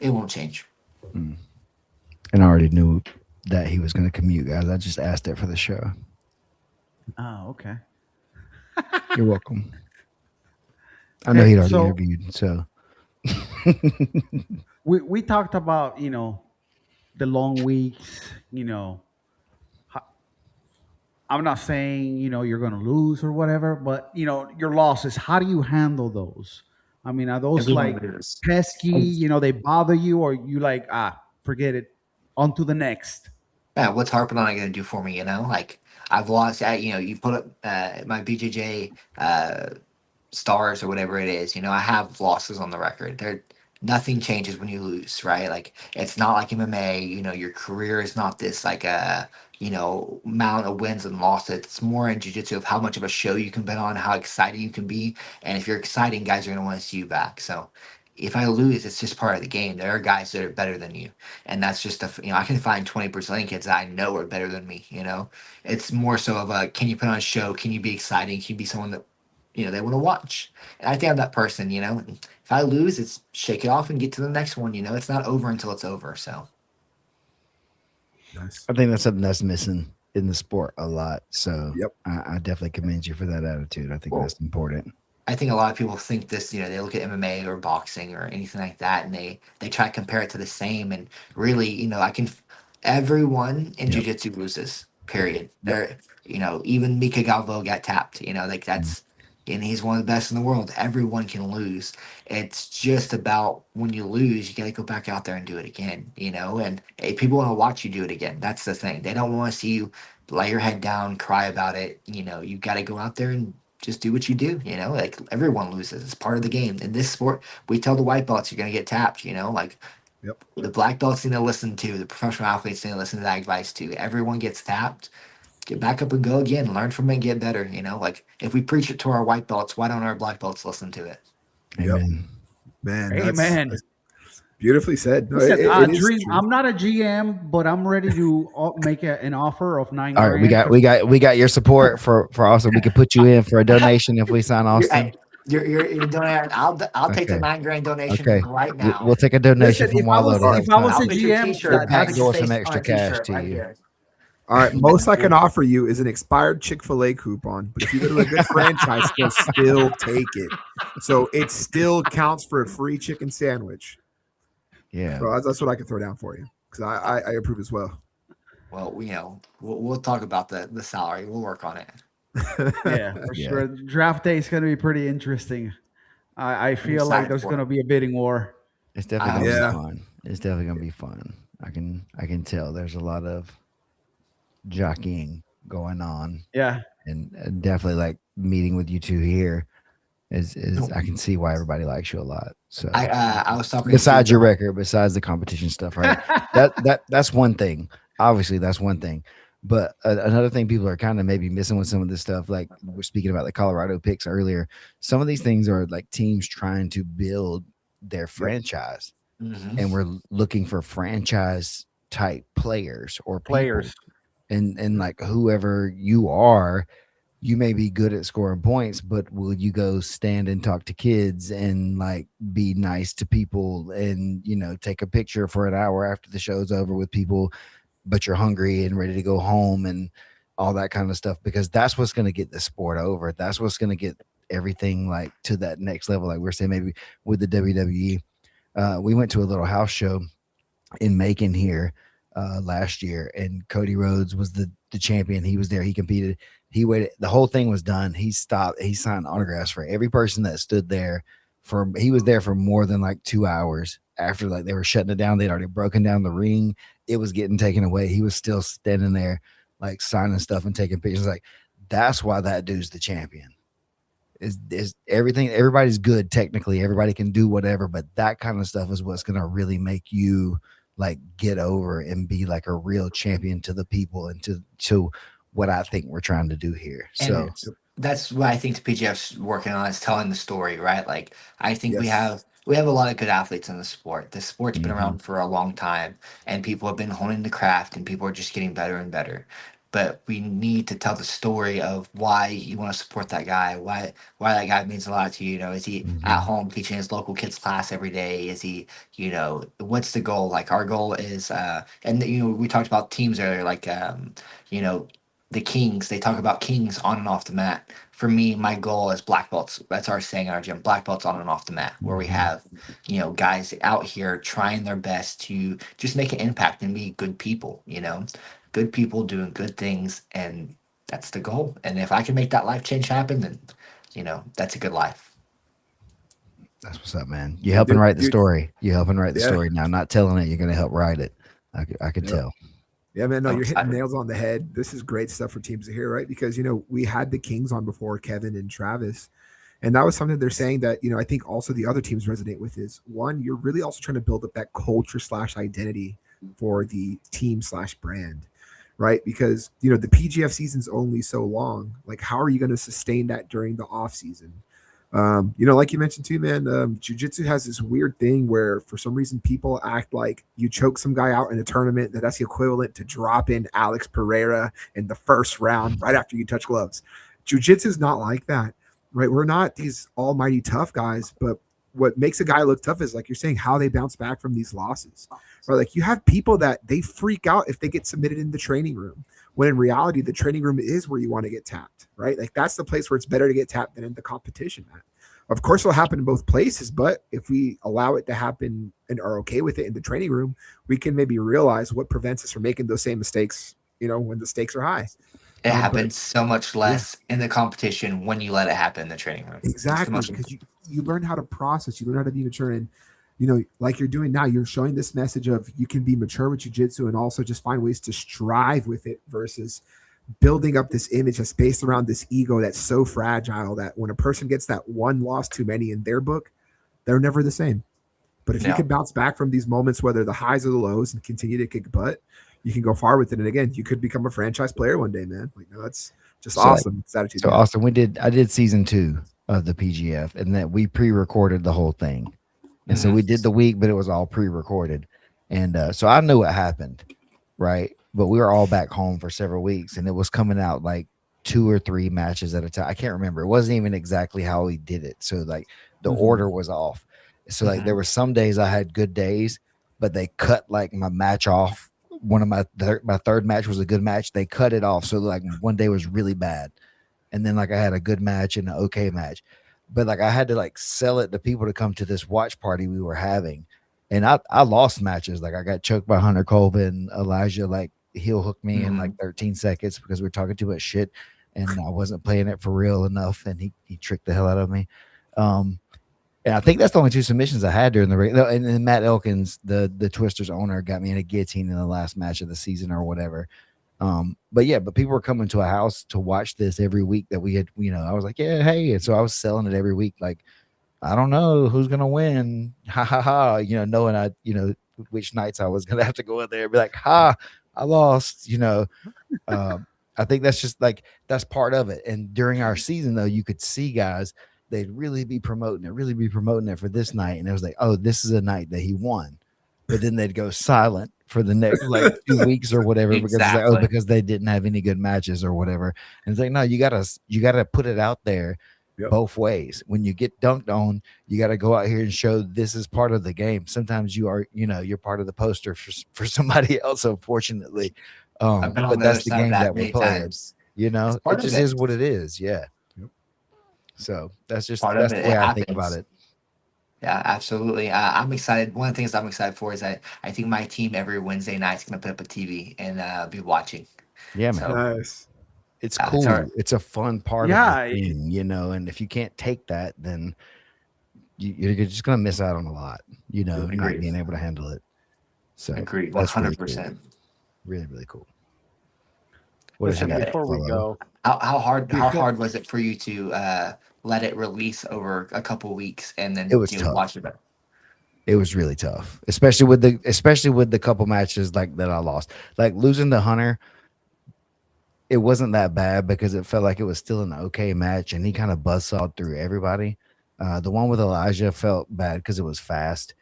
it won't change. And I already knew that he was going to commute, guys. I just asked it for the show. Oh, okay. You're welcome. I know he'd already interviewed, so. we talked about, the long weeks, I'm not saying, you're going to lose or whatever, but, your losses, how do you handle those? I mean, are those Everyone like loses. pesky, they bother you, or you like, forget it, on to the next? Yeah, what's Harpendon going to do for me? Like I've lost. You put up my BJJ stars or whatever it is. I have losses on the record. Nothing changes when you lose, right? Like it's not like MMA. Your career is not this like a amount of wins and losses. It's more in jiu-jitsu of how much of a show you can bet on, how exciting you can be, and if you're exciting, guys are going to want to see you back. So if I lose, it's just part of the game. There are guys that are better than you, and that's just I can find 20 Brazilian kids that I know are better than me. It's more so of a, can you put on a show? Can you be exciting? Can you be someone that they want to watch? And I think I'm that person. If I lose, it's shake it off and get to the next one. It's not over until it's over. So Nice. I think that's something that's missing in the sport a lot. So Yep. I definitely commend you for that attitude. I think that's important. I think a lot of people think this, they look at MMA or boxing or anything like that, and they try to compare it to the same. And really, everyone in jiu-jitsu loses. Period. There, even Mika Galvo got tapped. Like that's, and he's one of the best in the world. Everyone can lose. It's just about when you lose, you got to go back out there and do it again. And hey, people want to watch you do it again. That's the thing. They don't want to see you lay your head down, cry about it. You got to go out there and just do what you do. Like everyone loses. It's part of the game. In this sport, we tell the white belts you're gonna get tapped. Like the black belts need to listen to, the professional athletes need to listen to that advice too. Everyone gets tapped. Get back up and go again. Learn from it and get better. Like if we preach it to our white belts, why don't our black belts listen to it? Amen. Man, Amen. That's beautifully said. No, Listen, it is Dream, true. I'm not a GM, but I'm ready to make an offer of $9 All right, we got your support for Austin. We could put you in for a donation if we sign Austin. You're donating. I'll take the $9,000 donation right now. We'll take a donation Listen, from Wallow. if I was I'll a put your GM, t-shirt. backdoor some extra cash to right you. here. All right, most I can offer you is an expired Chick-fil-A coupon, but if you go to a good franchise, they'll still take it. So it still counts for a free chicken sandwich. Yeah, so that's what I can throw down for you because I approve as well. Well, we'll talk about the salary. We'll work on it. Yeah, for sure. Draft day is going to be pretty interesting. I feel like there's going to be a bidding war. It's definitely gonna be fun. It's definitely gonna be fun. I can tell there's a lot of jockeying going on. Yeah, and definitely like meeting with you two here is I can see why everybody likes you a lot. So I was talking besides your record, besides the competition stuff, right? that's one thing. Obviously, that's one thing. But another thing people are kind of maybe missing with some of this stuff, like we're speaking about the Colorado picks earlier. Some of these things are like teams trying to build their franchise, and we're looking for franchise type players or players. And like whoever you are, you may be good at scoring points, but will you go stand and talk to kids and like be nice to people and take a picture for an hour after the show's over with people, but you're hungry and ready to go home and all that kind of stuff? Because that's what's going to get the sport over. That's what's going to get everything like to that next level. Like we're saying, maybe with the WWE, we went to a little house show in Macon here last year, and Cody Rhodes was the champion. He was there. He competed. He waited. The whole thing was done. He stopped. He signed autographs for every person that stood there. He was there for more than like 2 hours after like they were shutting it down, they'd already broken down the ring. It was getting taken away. He was still standing there, like signing stuff and taking pictures. Like that's why that dude's the champion. Is everything? Everybody's good technically. Everybody can do whatever, but that kind of stuff is what's gonna really make you like get over and be like a real champion to the people and to what I think we're trying to do here. So And that's what I think the PGF's working on is telling the story, right? Like I think we Yes. have a lot of good athletes in the sport. The sport's been Mhm. around for a long time and people have been honing the craft and people are just getting better and better. But we need to tell the story of why you want to support that guy, why that guy means a lot to you. You know, is he at Mhm. home teaching his local kids class every day? Is he, you know, what's the goal? Like our goal is and you know, we talked about teams earlier, like you know, the Kings, they talk about Kings on and off the mat. For me, my goal is black belts. That's our saying in our gym, black belts on and off the mat, where we Mhm. have, you know, guys out here trying their best to just make an impact and be good people, you know, good people doing good things. And that's the goal. And if I can make that life change happen, then, you know, that's a good life. That's what's up, man. You're helping Dude, write the dude, story. You're helping write the yeah. story now. Not telling it, you're gonna help write it. I could Yep. tell. Yeah, man. No, I'm you're hitting excited. nails on the head. This is great stuff for teams to hear, right? Because we had the Kings on before, Kevin and Travis, and that was something they're saying that I think also the other teams resonate with is one, you're really also trying to build up that culture / identity for the team / brand, right? Because the PGF season's only so long. Like, how are you going to sustain that during the off season? Like you mentioned too, man, jujitsu has this weird thing where for some reason people act like you choke some guy out in a tournament, that's the equivalent to dropping Alex Pereira in the first round right after you touch gloves. Jujitsu is not like that, right? We're not these almighty tough guys, but what makes a guy look tough is, like you're saying, how they bounce back from these losses. Right? Like you have people that they freak out if they get submitted in the training room, when in reality, the training room is where you want to get tapped, right? Like that's the place where it's better to get tapped than in the competition mat. Of course, it'll happen in both places, but if we allow it to happen and are okay with it in the training room, we can maybe realize what prevents us from making those same mistakes, when the stakes are high. It But happens so much yeah, less in the competition when you let it happen in the training room. It's the exactly, most because you learn how to process, you learn how to be mature, and like you're doing now, you're showing this message of you can be mature with jujitsu and also just find ways to strive with it versus building up this image that's based around this ego that's so fragile that when a person gets that one loss too many in their book, they're never the same. But if you yeah. can bounce back from these moments, whether the highs or the lows, and continue to kick butt, you can go far with it. And again, you could become a franchise player one day, man. Like, that's just So like, awesome. It's attitude. so Austin, I did season 2 of the PGF, and that we pre-recorded the whole thing. And so we did the week, but it was all pre-recorded. And so I knew what happened, right? But we were all back home for several weeks, and it was coming out like 2 or 3 matches at a time. I can't remember. It wasn't even exactly how we did it. So like the order was off. So like there were some days I had good days, but they cut like my match off. One of my third match was a good match. They cut it off. So like one day was really bad. And then like I had a good match and an okay match. But like I had to like sell it to people to come to this watch party we were having. And I lost matches. Like I got choked by Hunter Colvin, Elijah like heel hooked me in like 13 seconds because we were talking too much shit and I wasn't playing it for real enough, and he tricked the hell out of me. And I think that's the only 2 submissions I had during the ring. And then Matt Elkins, the Twisters owner, got me in a guillotine in the last match of the season or whatever. But people were coming to a house to watch this every week that we had, I was like, yeah, hey. And so I was selling it every week. Like, I don't know who's going to win. Ha ha ha. Knowing which nights I was going to have to go in there and be like, ha, I lost, I think that's just like, that's part of it. And during our season though, you could see guys, they'd really be promoting it for this night. And it was like, oh, this is a night that he won. But then they'd go silent for the next like 2 weeks or whatever because it's like, oh, because they didn't have any good matches or whatever. And it's like, no, you gotta put it out there both ways. When you get dunked on, you got to go out here and show this is part of the game. Sometimes you are, you're part of the poster for somebody else, unfortunately. But that's the game that we're playing. It just is what it is. Yeah. So that's the way I think about it. Yeah, absolutely. I'm excited. One of the things I'm excited for is that I think my team every Wednesday night is going to put up a TV and be watching. Yeah, man. So, Nice. It's cool. It's a fun part of the thing, and if you can't take that, then you're just gonna miss out on a lot. Not Agreed. being able to handle it. So Agreed. that's 100%. really, really cool. What Listen, is before we go, How hard before was it for you to let it release over a couple weeks and It then was tough. watch it back? It was really tough, especially with the couple matches like that I lost. Like losing to Hunter, it wasn't that bad because it felt like it was still an okay match, and he kind of buzzsawed through everybody. The one with Elijah felt bad because it was fast,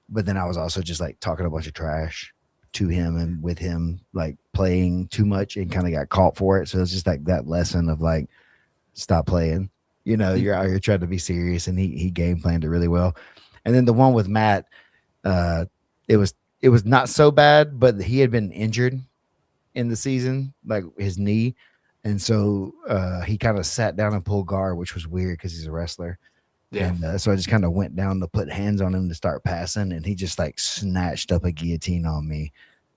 but then I was also just like talking a bunch of trash to him and with him like playing too much and kind of got caught for it. So it's just like that lesson of like stop playing. You're out here trying to be serious, and he game planned it really well. And then the one with Matt, uh, it was not so bad, but he had been injured in the season, like his knee, and so he kind of sat down and pulled guard, which was weird because he's a wrestler. Yeah. And so I just kind of went down to put hands on him to start passing, and he just like snatched up a guillotine on me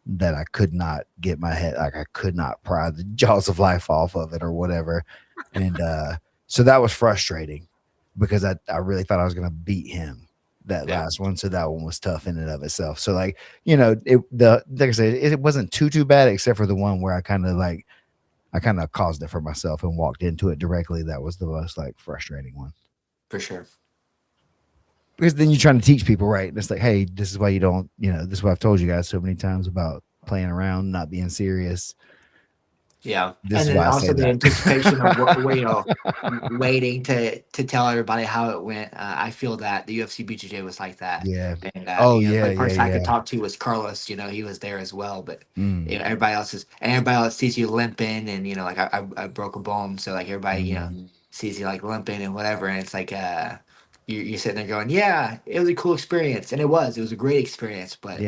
that I could not get my head, like I could not pry the jaws of life off of it or whatever. And so that was frustrating because I really thought I was going to beat him that last one. So that one was tough in and of itself. So like, like I said, it wasn't too bad except for the one where I kind of caused it for myself and walked into it directly. That was the most like frustrating one. For sure. Because then you're trying to teach people, right? And it's like, hey, this is why you don't, this is what I've told you guys so many times about playing around, not being serious. Yeah. This and then also the that. anticipation of waiting to tell everybody how it went. I feel that the UFC BJJ was like that. Yeah. And the person I could talk to was Carlos. He was there as well. But everybody else sees you limping, and like I broke a bone, so like everybody sees you like limping and whatever, and it's like you're sitting there going, yeah, it was a cool experience, and it was a great experience, but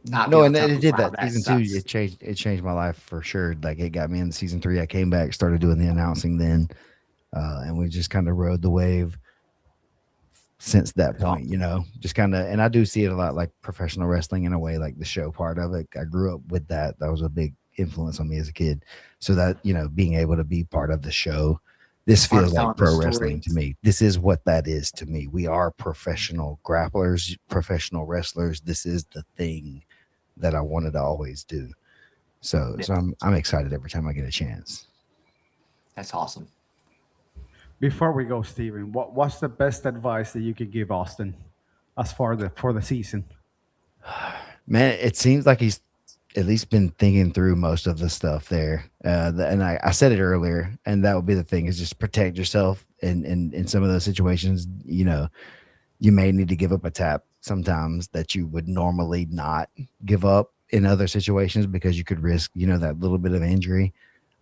not no, be able and to tell it did people how that season 2. sucks. It changed my life for sure. Like it got me into season 3. I came back, started doing the announcing then, and we just kind of rode the wave since that point. Just kind of, and I do see it a lot like professional wrestling in a way, like the show part of it. I grew up with that. That was a big influence on me as a kid. So that being able to be part of the show. This feels like pro wrestling to me. This is what that is to me. We are professional grapplers, professional wrestlers. This is the thing that I wanted to always do. So I'm excited every time I get a chance. That's awesome. Before we go, Steven, what's the best advice that you could give Austin as far for the season? Man, it seems like he's at least been thinking through most of the stuff there. And I said it earlier, and that would be the thing, is just protect yourself. And in some of those situations, you may need to give up a tap sometimes that you would normally not give up in other situations because you could risk, that little bit of injury.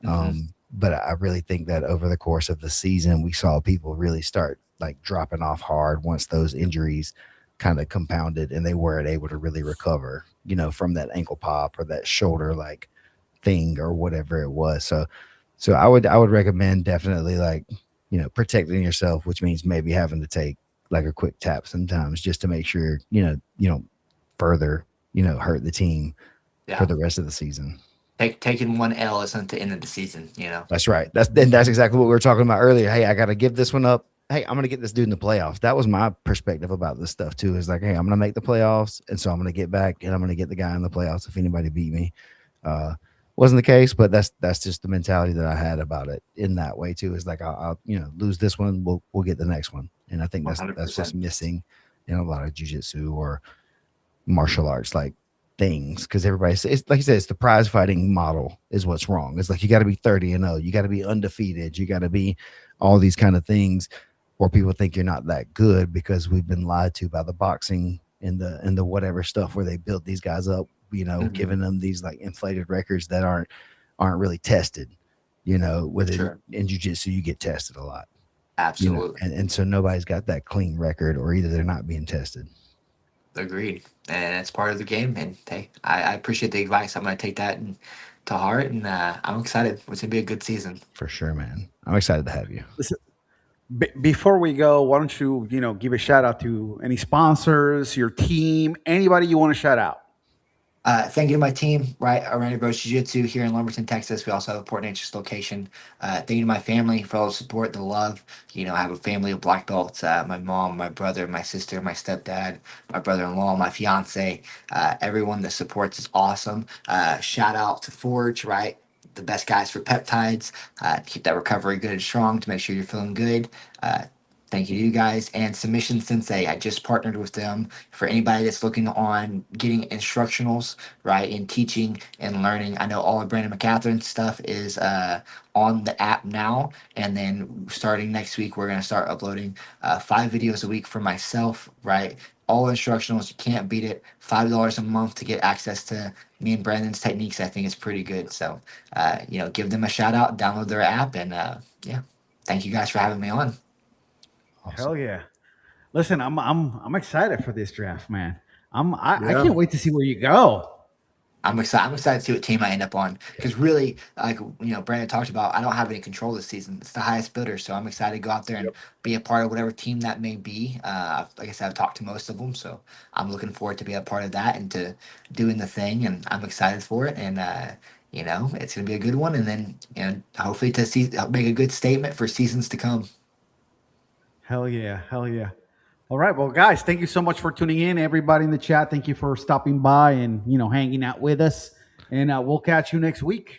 But I really think that over the course of the season, we saw people really start like dropping off hard once those injuries kind of compounded and they weren't able to really recover, from that ankle pop or that shoulder like thing or whatever it was. So I would recommend definitely like, protecting yourself, which means maybe having to take like a quick tap sometimes just to make sure, you don't further, hurt the team for the rest of the season. Taking one L isn't the end of the season, That's right. That's exactly what we were talking about earlier. Hey, I got to give this one up. Hey, I'm going to get this dude in the playoffs. That was my perspective about this stuff too. Is like, hey, I'm going to make the playoffs. And so I'm going to get back and I'm going to get the guy in the playoffs if anybody beat me. Wasn't the case, but that's just the mentality that I had about it in that way too. Is like, I'll lose this one. We'll get the next one. And I think that's what's missing in a lot of jiu-jitsu or martial arts like things. Cause everybody says, like you said, it's the prize fighting model is what's wrong. It's like, you got to be 30-0. You got to be undefeated. You got to be all these kind of things. Or people think you're not that good because we've been lied to by the boxing and the whatever stuff where they built these guys up, giving them these like inflated records that aren't really tested. Within in jiu-jitsu, you get tested a lot. Absolutely. And so nobody's got that clean record, or either they're not being tested. Agreed. And it's part of the game. And hey, I appreciate the advice. I'm going to take that to heart, and I'm excited. It's going to be a good season. For sure, man. I'm excited to have you. Listen, before we go, why don't you, give a shout out to any sponsors, your team, anybody you want to shout out? Thank you to my team, right? Oranday Bros Jiu-Jitsu here in Lumberton, Texas. We also have a Port Neches location. Thank you to my family for all the support, the love. You know, I have a family of black belts. My mom, my brother, my sister, my stepdad, my brother-in-law, my fiance. Everyone that supports is awesome. Shout out to Forge, right? The best guys for peptides. Keep that recovery good and strong to make sure you're feeling good. Uh, Thank you to you guys and Submission Sensei. I just partnered with them for anybody that's looking on getting instructionals, right, in teaching and learning. I know all of Brandon McCatherine stuff is on the app now, and then starting next week, we're gonna start uploading 5 videos a week for myself, right? All instructionals, you can't beat it. $5 a month to get access to me and Brandon's techniques. I think it's pretty good. So, give them a shout out, download their app, and yeah, thank you guys for having me on. Awesome. Hell yeah. Listen, I'm excited for this draft, man. I can't wait to see where you go. I'm excited. I'm excited to see what team I end up on because really, like Brandon talked about, I don't have any control this season. It's the highest bidder, so I'm excited to go out there and be a part of whatever team that may be. Like I said, I've talked to most of them, so I'm looking forward to be a part of that and to doing the thing, and I'm excited for it. And it's gonna be a good one, and then hopefully to see make a good statement for seasons to come. Hell yeah. Hell yeah. All right. Well, guys, thank you so much for tuning in. Everybody in the chat, thank you for stopping by and hanging out with us. And we'll catch you next week.